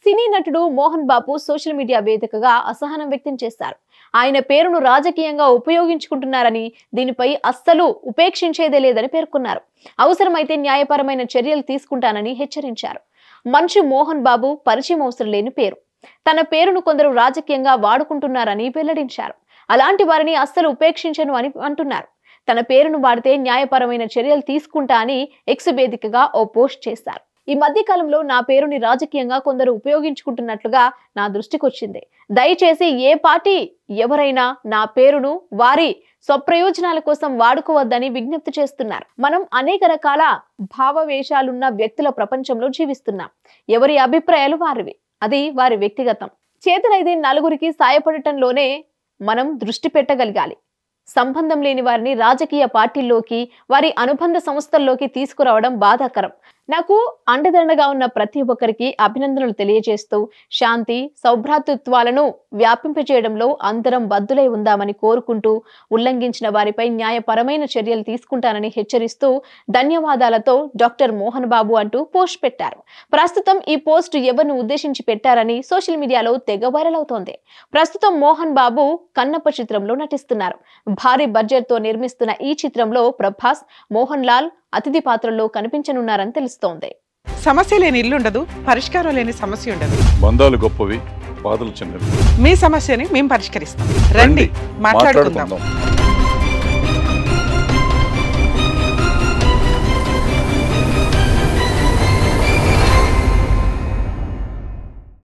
సినీ నటుడు Mohan Babu social media వేదికగా అసహనం వ్యక్తం చేశారు. ఆయన పేరును రాజకీయంగా ఉపయోగించుకుంటున్నారని, దీనిపై అస్సలు ఉపేక్షించేదే లేదని పేర్కొన్నారు. అవసరమైతే న్యాయపరమైన చర్యలు తీసుకుంటానని హెచ్చరించారు. మంచు మోహన్ బాబు పరిచయం అవసరం లేని పేరు. తన పేరును కొందరు రాజకీయంగా వాడుకుంటున్నారని వెల్లడించారు. అలాంటి వారిని అస్సలు ఉపేక్షించను అని అంటున్నారు. తన పేరును వాడితే న్యాయపరమైన చర్యలు తీసుకుంటా అని ఎక్స్ వేదికగా ఓ పోస్ట్ చేశారు. ఈ మధ్య కాలంలో నా పేరుని రాజకీయంగా కొందరు ఉపయోగించుకుంటున్నట్లుగా నా దృష్టికొచ్చింది. దయచేసి ఏ పార్టీ ఎవరైనా నా పేరును వారి స్వప్రయోజనాల కోసం వాడుకోవద్దని విజ్ఞప్తి చేస్తున్నారు. మనం అనేక రకాల భావవేశాలున్న వ్యక్తుల ప్రపంచంలో జీవిస్తున్నాం. ఎవరి అభిప్రాయాలు వారివి, అది వారి వ్యక్తిగతం. చేతనైతే నలుగురికి సాయపడటంలోనే మనం దృష్టి పెట్టగలగాలి. సంబంధం లేని వారిని రాజకీయ పార్టీల్లోకి, వారి అనుబంధ సంస్థల్లోకి తీసుకురావడం బాధాకరం. నాకు అండదండగా ఉన్న ప్రతి ఒక్కరికి అభినందనలు తెలియజేస్తూ శాంతి సౌభ్రాతృత్వాలను వ్యాపింపజేయడంలో అందరం బద్దులై ఉందామని కోరుకుంటూ, ఉల్లంఘించిన వారిపై న్యాయపరమైన చర్యలు తీసుకుంటానని హెచ్చరిస్తూ ధన్యవాదాలతో డాక్టర్ మోహన్ బాబు అంటూ పోస్ట్ పెట్టారు. ప్రస్తుతం ఈ పోస్ట్ ఎవరిని ఉద్దేశించి పెట్టారని సోషల్ మీడియాలో తెగ వైరల్ అవుతోంది. ప్రస్తుతం మోహన్ బాబు కన్నప్ప చిత్రంలో నటిస్తున్నారు. భారీ బడ్జెట్ తో నిర్మిస్తున్న ఈ చిత్రంలో ప్రభాస్, మోహన్ లాల్ అతిథి పాత్రల్లో కనిపించనున్నారని తెలుస్తోంది. సమస్య లేని ఇల్లు ఉండదు, పరిష్కారం లేని సమస్య ఉండదు. బంధాలు గొప్పవి, బాధలు చిన్నవి. మీ సమస్యని మేము పరిష్కరిస్తాం. రండి మాట్లాడుకుందాం.